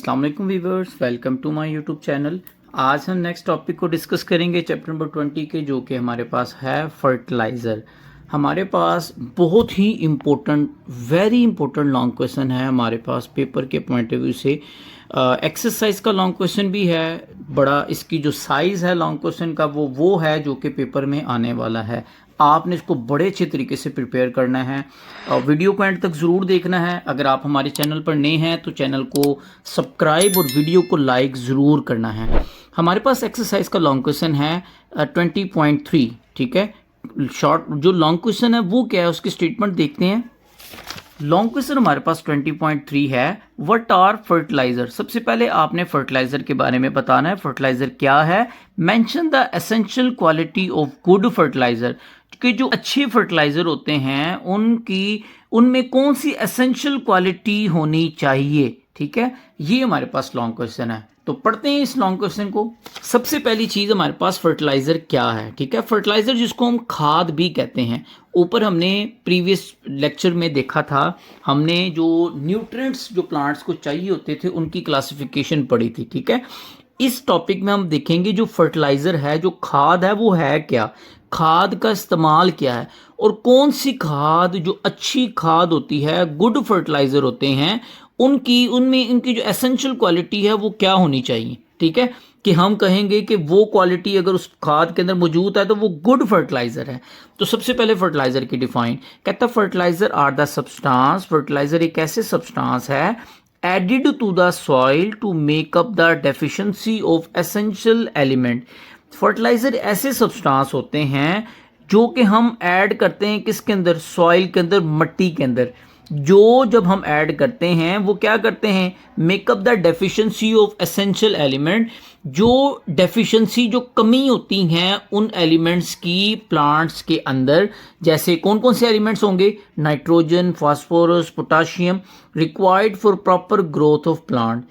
अस्सलाम वालेकुम viewers, welcome to my YouTube channel. आज हम नेक्स्ट टॉपिक को डिस्कस करेंगे चैप्टर नंबर 20 के, जो कि हमारे पास है फर्टिलाइज़र। हमारे पास बहुत ही important, very important long question है हमारे पास पेपर के पॉइंट ऑफ व्यू से। एक्सरसाइज का लॉन्ग क्वेश्चन भी है बड़ा, इसकी जो साइज़ है लॉन्ग क्वेश्चन का वो है जो कि पेपर में आने वाला है। आपने इसको बड़े अच्छे तरीके से प्रिपेयर करना है और वीडियो को एंड तक ज़रूर देखना है। अगर आप हमारे चैनल पर नए हैं तो चैनल को सब्सक्राइब और वीडियो को लाइक ज़रूर करना है। हमारे पास एक्सरसाइज का लॉन्ग क्वेश्चन है 20.3, ठीक है। शॉर्ट जो लॉन्ग क्वेश्चन है वो क्या है, उसकी स्टेटमेंट देखते हैं। लॉन्ग क्वेश्चन हमारे पास 20.3 है, व्हाट आर फर्टिलाइजर। सबसे पहले आपने फर्टिलाइजर के बारे में बताना है, फर्टिलाइजर क्या है। Mention the essential quality of good fertiliser, कि जो अच्छे फर्टिलाइजर होते हैं उनमें कौन सी एसेंशियल क्वालिटी होनी चाहिए, ठीक है। ये हमारे पास लॉन्ग क्वेश्चन है, तो पढ़ते हैं इस लॉन्ग क्वेश्चन को। सबसे पहली चीज हमारे पास फर्टिलाइजर क्या है, ठीक है। फर्टिलाइजर जिसको हम खाद भी कहते हैं, ऊपर हमने प्रीवियस लेक्चर में देखा था, हमने जो न्यूट्रिएंट्स जो प्लांट्स को चाहिए होते थे उनकी क्लासिफिकेशन पढ़ी थी, ठीक है। इस टॉपिक में हम देखेंगे जो फर्टिलाइजर है, जो खाद है, वो है क्या, खाद का इस्तेमाल क्या है और कौन सी खाद जो अच्छी खाद होती है, गुड फर्टिलाइजर होते हैं, उनमें इनकी जो एसेंशियल क्वालिटी है वो क्या होनी चाहिए, ठीक है। कि हम कहेंगे कि वो क्वालिटी अगर उस खाद के अंदर मौजूद है तो वो गुड फर्टिलाइजर है। तो सबसे पहले फर्टिलाइजर की डिफाइन कहता है, fertiliser are the substance, fertiliser एक ऐसे सब्सटेंस है added to the soil to make up the deficiency of essential element. Fertiliser ऐसे सब्सटेंस होते हैं जो कि हम ऐड करते हैं किसके अंदर, सॉइल के अंदर, मिट्टी के अंदर। जो जब हम ऐड करते हैं वो क्या करते हैं, makeup the deficiency of essential element, जो डेफिशिएंसी जो कमी होती हैं उन एलिमेंट्स की प्लांट्स के अंदर। जैसे कौन कौन से एलिमेंट्स होंगे, nitrogen, phosphorus, potassium, required for proper growth of plant.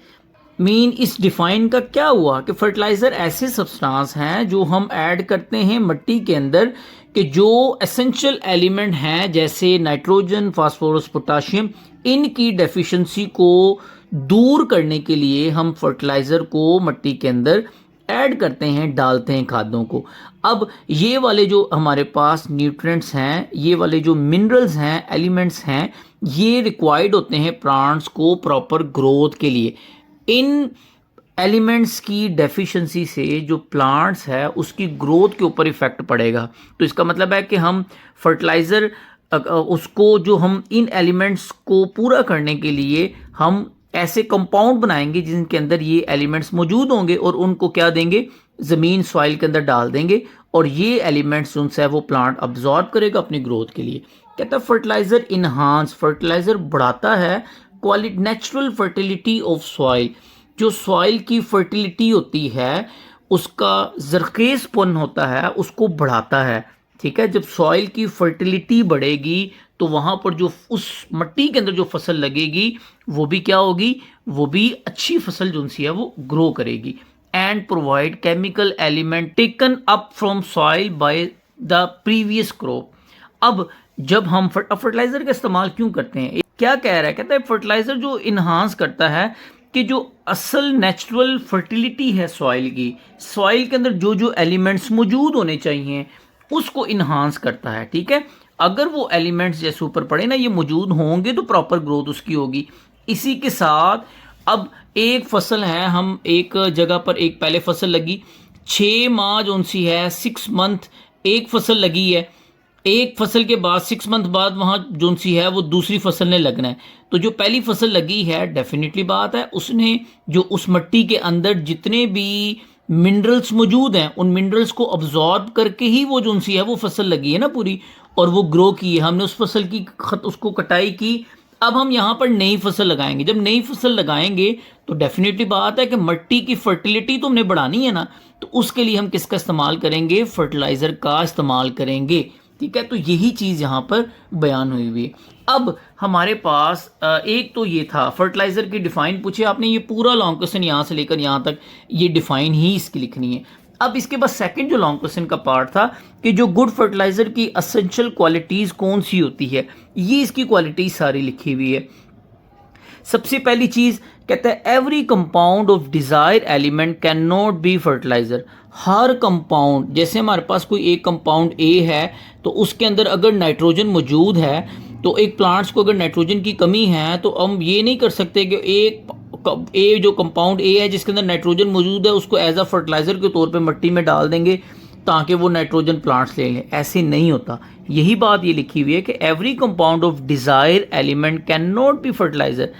इस डिफाइन का क्या हुआ कि फर्टिलाइजर ऐसे सब्सटेंस हैं जो हम ऐड करते हैं मिट्टी के अंदर, कि जो एसेंशियल एलिमेंट हैं जैसे नाइट्रोजन, फास्फोरस, पोटाशियम, इनकी डेफिशिएंसी को दूर करने के लिए हम फर्टिलाइजर को मिट्टी के अंदर ऐड करते हैं, डालते हैं खादों को। अब ये वाले जो हमारे पास न्यूट्रिएंट्स हैं, ये वाले जो मिनरल्स हैं, एलिमेंट्स हैं, ये रिक्वायर्ड होते हैं प्लांट्स को प्रॉपर ग्रोथ के लिए। इन एलिमेंट्स की डेफिशिएंसी से जो प्लांट्स है उसकी ग्रोथ के ऊपर इफेक्ट पड़ेगा। तो इसका मतलब है कि हम फर्टिलाइज़र उसको, जो हम इन एलिमेंट्स को पूरा करने के लिए हम ऐसे कंपाउंड बनाएंगे जिनके अंदर ये एलिमेंट्स मौजूद होंगे और उनको क्या देंगे, ज़मीन, सॉइल के अंदर डाल देंगे और ये एलिमेंट्स उनसे वो प्लांट अब्जॉर्ब करेगा अपनी ग्रोथ के लिए। कहता है फर्टिलाइज़र इन्हांस, फर्टिलाइज़र बढ़ाता है नेचुरल फर्टिलिटी ऑफ सॉइल, जो सॉइल की फर्टिलिटी होती है, उसका जरखेज़पन होता है, उसको बढ़ाता है, ठीक है। जब सॉइल की फर्टिलिटी बढ़ेगी तो वहाँ पर जो उस मिट्टी के अंदर जो फसल लगेगी वो भी क्या होगी, वो भी अच्छी फसल जो सी है वो ग्रो करेगी। And provide chemical element taken up from soil by the previous crop. अब जब हम फर्टिलाइजर का इस्तेमाल क्यों करते हैं, क्या कह रहा है, कहता है फर्टिलाइजर जो इन्हांस करता है कि जो असल नेचुरल फर्टिलिटी है सॉइल की, सॉइल के अंदर जो जो एलिमेंट्स मौजूद होने चाहिए उसको इन्हांस करता है, ठीक है। अगर वो एलिमेंट्स जैसे ऊपर पड़े ना, ये मौजूद होंगे तो प्रॉपर ग्रोथ उसकी होगी। इसी के साथ अब एक फसल है, हम एक जगह पर एक पहले फसल लगी, 6 माह जो सी है, 6 मंथ एक फसल लगी है, एक फसल के बाद 6 मंथ बाद वहाँ जो सी है वो दूसरी फसल ने लगना है। तो जो पहली फसल लगी है, डेफिनेटली बात है उसने जो उस मिट्टी के अंदर जितने भी मिनरल्स मौजूद हैं उन मिनरल्स को अब्जॉर्ब करके ही वो जो सी है वो फसल लगी है ना पूरी, और वो ग्रो की है। हमने उस फसल की उसको कटाई की, अब हम यहाँ पर नई फसल लगाएंगे। जब नई फसल लगाएंगे तो डेफिनेटली बात है कि मिट्टी की फर्टिलिटी तो हमने बढ़ानी है ना, तो उसके लिए हम किसका इस्तेमाल करेंगे, फर्टिलाइजर का इस्तेमाल करेंगे, ठीक है। तो यही चीज़ यहाँ पर बयान हुई हुई है। अब हमारे पास एक तो ये था फर्टिलाइजर की डिफाइन पूछे आपने, ये पूरा लॉन्ग क्वेश्चन यहाँ से लेकर यहाँ तक ये डिफाइन ही इसकी लिखनी है। अब इसके बाद सेकंड जो लॉन्ग क्वेश्चन का पार्ट था कि जो गुड फर्टिलाइजर की एसेंशियल क्वालिटीज़ कौन सी होती है, ये इसकी क्वालिटीज सारी लिखी हुई है। सबसे पहली चीज़ कहता है every compound of desire element can not be fertiliser. हर कंपाउंड, जैसे हमारे पास कोई एक कंपाउंड ए है तो उसके अंदर अगर नाइट्रोजन मौजूद है, तो एक प्लांट्स को अगर नाइट्रोजन की कमी है तो हम ये नहीं कर सकते कि एक जो कंपाउंड ए है जिसके अंदर नाइट्रोजन मौजूद है उसको एज अ फर्टिलाइजर के तौर पे मिट्टी में डाल देंगे ताकि वो नाइट्रोजन प्लांट्स ले लें। ऐसे नहीं होता। यही बात ये लिखी हुई है कि every compound of desire element can not be fertiliser.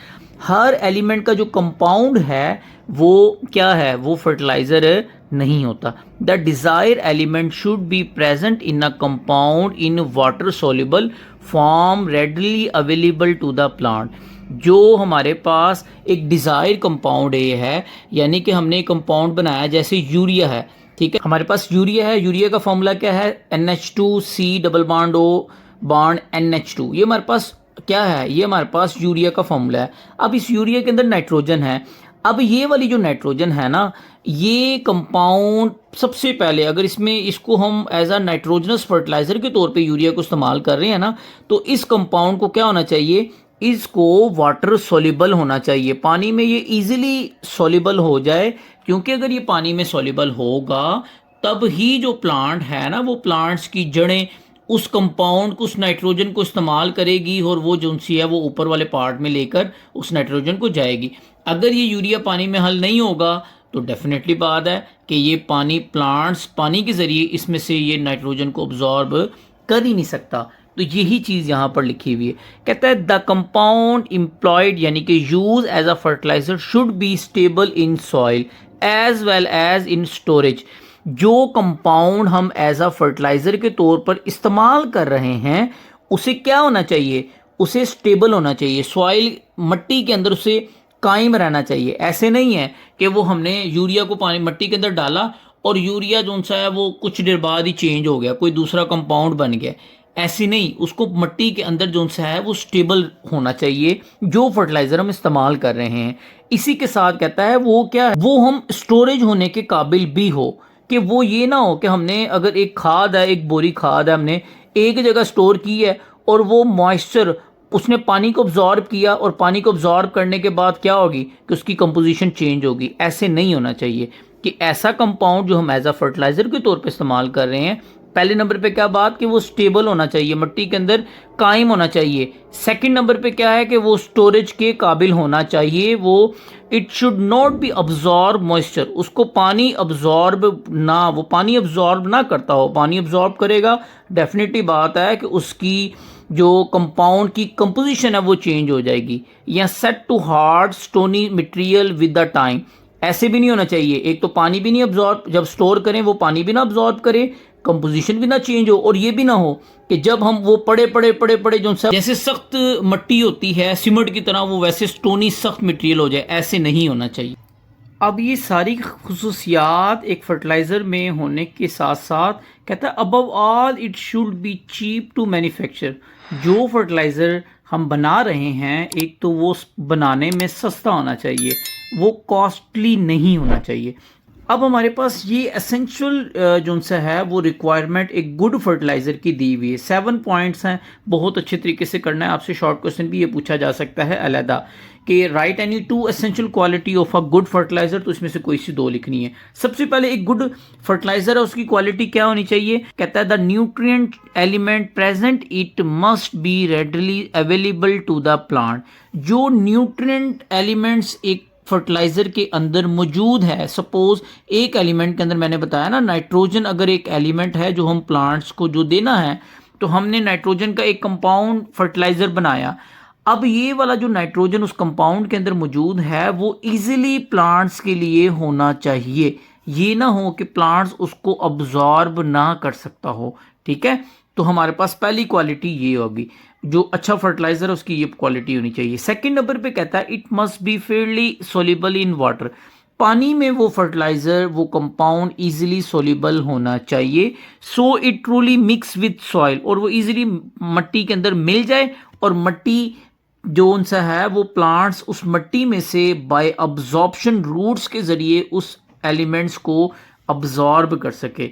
हर एलिमेंट का जो कंपाउंड है वो क्या है, वो फर्टिलाइजर नहीं होता। The desire element should be present in a compound in water soluble form readily available to the plant. जो हमारे पास एक डिजायर कंपाउंड ए है, यानी कि हमने एक कंपाउंड बनाया जैसे यूरिया है, ठीक है, हमारे पास यूरिया है। यूरिया का फॉर्मूला क्या है, NH2C double bond O bond NH2। ये हमारे पास क्या है, ये हमारे पास यूरिया का फॉर्मूला है। अब इस यूरिया के अंदर नाइट्रोजन है। अब ये वाली जो नाइट्रोजन है ना, ये कंपाउंड सबसे पहले अगर इसको हम एज अ नाइट्रोजनस फर्टिलाइजर के तौर पे यूरिया को इस्तेमाल कर रहे हैं ना, तो इस कंपाउंड को क्या होना चाहिए, इसको वाटर सोल्यूबल होना चाहिए, पानी में ये इजीली सोल्यूबल हो जाए। क्योंकि अगर ये पानी में सोल्यूबल होगा तब ही जो प्लांट है ना, वो प्लांट्स की जड़ें उस कंपाउंड को, उस नाइट्रोजन को इस्तेमाल करेगी और वो जो सी है वो ऊपर वाले पार्ट में लेकर उस नाइट्रोजन को जाएगी। अगर ये यूरिया पानी में हल नहीं होगा तो डेफिनेटली बात है कि ये प्लांट्स पानी के ज़रिए इसमें से ये नाइट्रोजन को ऑब्जॉर्ब कर ही नहीं सकता। तो यही चीज़ यहाँ पर लिखी हुई है। कहता है द कंपाउंड इम्प्लॉयड यानी कि use as a fertiliser should be stable in soil as well as in storage. जो कंपाउंड हम एज अ फर्टिलाइजर के तौर पर इस्तेमाल कर रहे हैं उसे क्या होना चाहिए, उसे स्टेबल होना चाहिए, सॉइल मट्टी के अंदर उसे कायम रहना चाहिए। ऐसे नहीं है कि वो हमने यूरिया को पानी मट्टी के अंदर डाला और यूरिया जो सा है वो कुछ देर बाद ही चेंज हो गया, कोई दूसरा कंपाउंड बन गया। ऐसे नहीं, उसको मट्टी के अंदर जो सा है वो स्टेबल होना चाहिए जो फर्टिलाइजर हम इस्तेमाल कर रहे हैं। इसी के साथ कहता है वो क्या है, वो हम स्टोरेज होने के काबिल भी हो, कि वो ये ना हो कि हमने अगर एक खाद है, एक बोरी खाद है, हमने एक जगह स्टोर की है और वो मॉइस्चर उसने पानी को ऑब्जॉर्ब किया और पानी को ऑब्जॉर्ब करने के बाद क्या होगी कि उसकी कंपोजिशन चेंज होगी। ऐसे नहीं होना चाहिए कि ऐसा कंपाउंड जो हम एज अ फर्टिलाइजर के तौर पे इस्तेमाल कर रहे हैं, पहले नंबर पे क्या बात कि वो स्टेबल होना चाहिए, मट्टी के अंदर कायम होना चाहिए। सेकंड नंबर पे क्या है कि वो स्टोरेज के काबिल होना चाहिए। वो it should not B absorb moisture, उसको पानी अब्जॉर्ब ना, वो पानी अब्जॉर्ब ना करता हो। पानी अब्जॉर्ब करेगा डेफिनेटली बात है कि उसकी जो कंपाउंड की कंपोजिशन है वो चेंज हो जाएगी। या set to hard stony material with the time, ऐसे भी नहीं होना चाहिए। एक तो पानी भी नहीं अब्जॉर्ब, जब स्टोर करें वो पानी भी ना अब्जॉर्ब करे, कंपोजिशन भी ना चेंज हो, और ये भी ना हो कि जब हम वो पड़े जो जैसे सख्त मट्टी होती है सीमेंट की तरह, वो वैसे स्टोनी सख्त मटेरियल हो जाए। ऐसे नहीं होना चाहिए। अब ये सारी खुसूसियात एक फर्टिलाइज़र में होने के साथ साथ कहता है above all it should be cheap to manufacture. जो फर्टिलाइज़र हम बना रहे हैं, एक तो वो बनाने में सस्ता होना चाहिए, वो कॉस्टली नहीं होना चाहिए। अब हमारे पास ये एसेंशियल जो सा है वो रिक्वायरमेंट एक गुड फर्टिलाइजर की दी हुई है। 7 पॉइंट्स हैं, बहुत अच्छे तरीके से करना है। आपसे शॉर्ट क्वेश्चन भी ये पूछा जा सकता है अलहदा कि write any 2 essential quality of a good fertiliser, तो इसमें से कोई सी 2 लिखनी है। सबसे पहले एक गुड फर्टिलाइजर है, उसकी क्वालिटी क्या होनी चाहिए, कहता है the nutrient element present it must be readily available to the plant. जो न्यूट्रिएंट एलिमेंट्स एक फर्टिलाइजर के अंदर मौजूद है, सपोज एक एलिमेंट के अंदर मैंने बताया ना नाइट्रोजन अगर एक एलिमेंट है जो हम प्लांट्स को जो देना है, तो हमने नाइट्रोजन का एक कंपाउंड फर्टिलाइजर बनाया। अब ये वाला जो नाइट्रोजन उस कंपाउंड के अंदर मौजूद है वो इजीली प्लांट्स के लिए होना चाहिए। ये ना हो कि प्लांट्स उसको अब्जॉर्ब ना कर सकता हो, ठीक है। तो हमारे पास पहली क्वालिटी ये होगी, जो अच्छा फर्टिलाइजर है उसकी ये क्वालिटी होनी चाहिए। सेकंड नंबर पे कहता है it must B Fairlie soluble in water. पानी में वो फर्टिलाइजर, वो कंपाउंड इजीली सोल्यूबल होना चाहिए। So it truly mix with soil, और वो इजीली मट्टी के अंदर मिल जाए और मट्टी जो उनसा है वो प्लांट्स उस मट्टी में से बाय अब्जॉर्प्शन रूट्स के जरिए उस एलिमेंट्स को अब्जॉर्ब कर सके।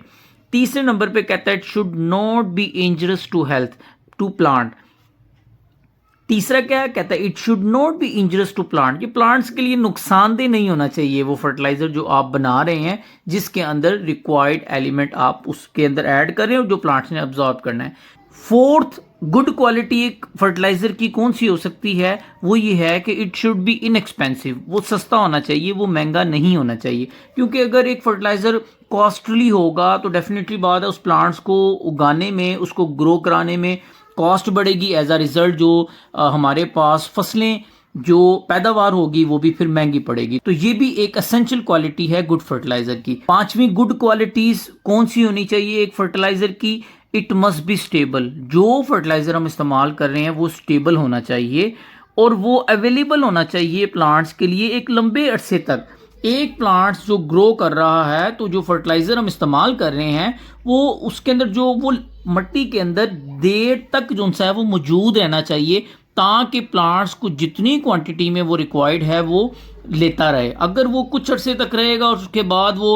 तीसरे नंबर पे कहता है it should not be injurious to health to plant. तीसरा क्या है, कहता है it should not be injurious to plant, ये प्लांट्स के लिए नुकसानदेह नहीं होना चाहिए वो फर्टिलाइजर जो आप बना रहे हैं, जिसके अंदर रिक्वायर्ड एलिमेंट आप उसके अंदर ऐड कर रहे हो जो प्लांट्स ने अब्जॉर्ब करना है। फोर्थ गुड क्वालिटी एक फर्टिलाइजर की कौन सी हो सकती है, वो ये है कि इट शुड बी इनएक्सपेंसिव, वो सस्ता होना चाहिए, वो महंगा नहीं होना चाहिए। क्योंकि अगर एक फर्टिलाइजर कॉस्टली होगा तो डेफिनेटली बात है उस प्लांट्स को उगाने में, उसको ग्रो कराने में कॉस्ट बढ़ेगी। एज अ रिजल्ट जो हमारे पास फसलें जो पैदावार होगी वो भी फिर महंगी पड़ेगी। तो ये भी एक एसेंशियल क्वालिटी है गुड फर्टिलाइजर की। पांचवी गुड क्वालिटीज कौन सी होनी चाहिए एक फर्टिलाइजर की, इट मस्ट बी स्टेबल, जो फर्टिलाइजर हम इस्तेमाल कर रहे हैं वो स्टेबल होना चाहिए और वो अवेलेबल होना चाहिए प्लांट्स के लिए एक लंबे अरसे तक। एक प्लांट्स जो ग्रो कर रहा है तो जो फर्टिलाइजर हम इस्तेमाल कर रहे हैं वो उसके अंदर जो वो मट्टी के अंदर देर तक जो है वो मौजूद रहना चाहिए, ताकि प्लांट्स को जितनी क्वांटिटी में वो रिक्वायर्ड है वो लेता रहे। अगर वो कुछ अरसे तक रहेगा और उसके बाद वो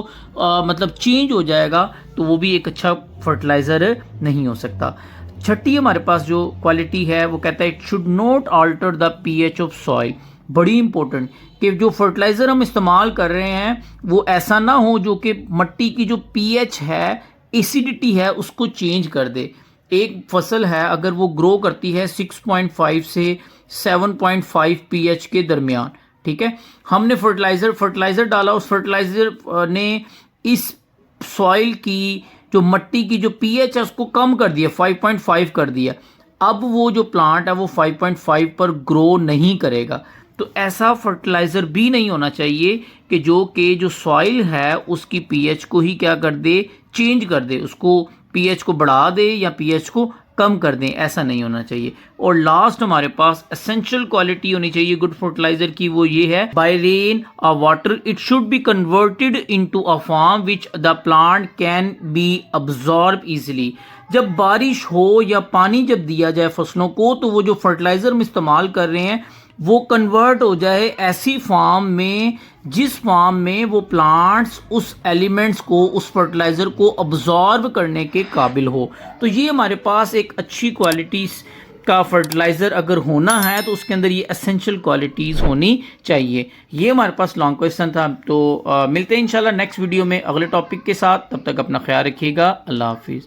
मतलब चेंज हो जाएगा तो वो भी एक अच्छा फर्टिलाइजर नहीं हो सकता। छठी हमारे पास जो क्वालिटी है वो कहता है it should not alter the pH of soil, बड़ी इंपॉर्टेंट कि जो फर्टिलाइजर हम इस्तेमाल कर रहे हैं वो ऐसा ना हो जो कि मट्टी की जो पीएच है, एसिडिटी है, उसको चेंज कर दे। एक फसल है अगर वो ग्रो करती है 6.5 से 7.5 पीएच के दरमियान, ठीक है, हमने फर्टिलाइजर डाला, उस फर्टिलाइजर ने इस सॉइल की जो मट्टी की जो पीएच है उसको कम कर दिया, 5.5 कर दिया। अब वो जो प्लांट है वो 5.5 पर ग्रो नहीं करेगा। तो ऐसा फर्टिलाइजर भी नहीं होना चाहिए कि जो सॉइल है उसकी पीएच को ही क्या कर दे, चेंज कर दे, उसको पीएच को बढ़ा दे या पीएच को कम कर दें, ऐसा नहीं होना चाहिए। और लास्ट हमारे पास एसेंशियल क्वालिटी होनी चाहिए गुड फर्टिलाइजर की, वो ये है बाय रेन और water it should be converted into a form which the plant can be absorb easily. जब बारिश हो या पानी जब दिया जाए फसलों को तो वो जो फर्टिलाइजर हम इस्तेमाल कर रहे हैं वो कन्वर्ट हो जाए ऐसी फॉर्म में जिस फॉर्म में वो प्लांट्स उस एलिमेंट्स को, उस फर्टिलाइजर को अब्जॉर्ब करने के काबिल हो। तो ये हमारे पास एक अच्छी क्वालिटीज का फर्टिलाइजर अगर होना है तो उसके अंदर ये एसेंशियल क्वालिटीज होनी चाहिए। ये हमारे पास लॉन्ग क्वेश्चन था। तो मिलते हैं इंशाल्लाह नेक्स्ट वीडियो में अगले टॉपिक के साथ। तब तक अपना ख्याल रखिएगा। अल्लाह हाफिज़।